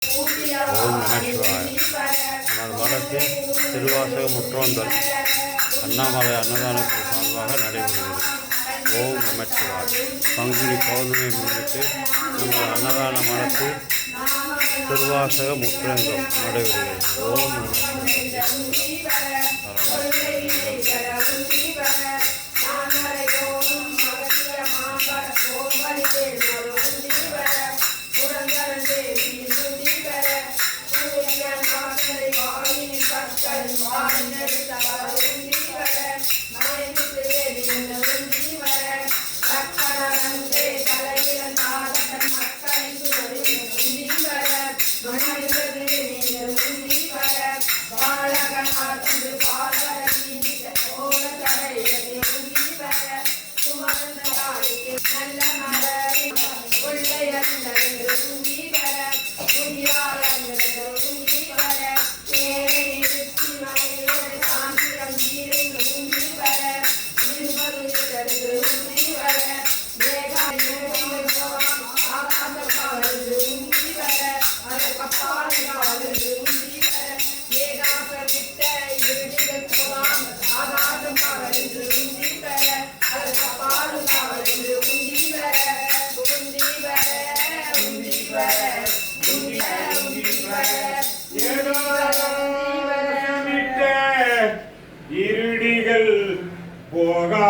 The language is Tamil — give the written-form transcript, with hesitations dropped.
ஓம் நமச்சிவாய. நமது மடத்தில் திருவாசக முற்றோந்தல் அண்ணாமலை அன்னதானத்தின் சார்பாக நடைபெறுகிறது. ஓம் நமச்சிவாய. பங்குனி பௌர்ணமியை முன்னிட்டு நமது அன்னதான மடத்தில் திருவாசக முற்றோந்தல் நடைபெறுகிறது. ஓம் நமச்சிவாய. இருடிகள் போகா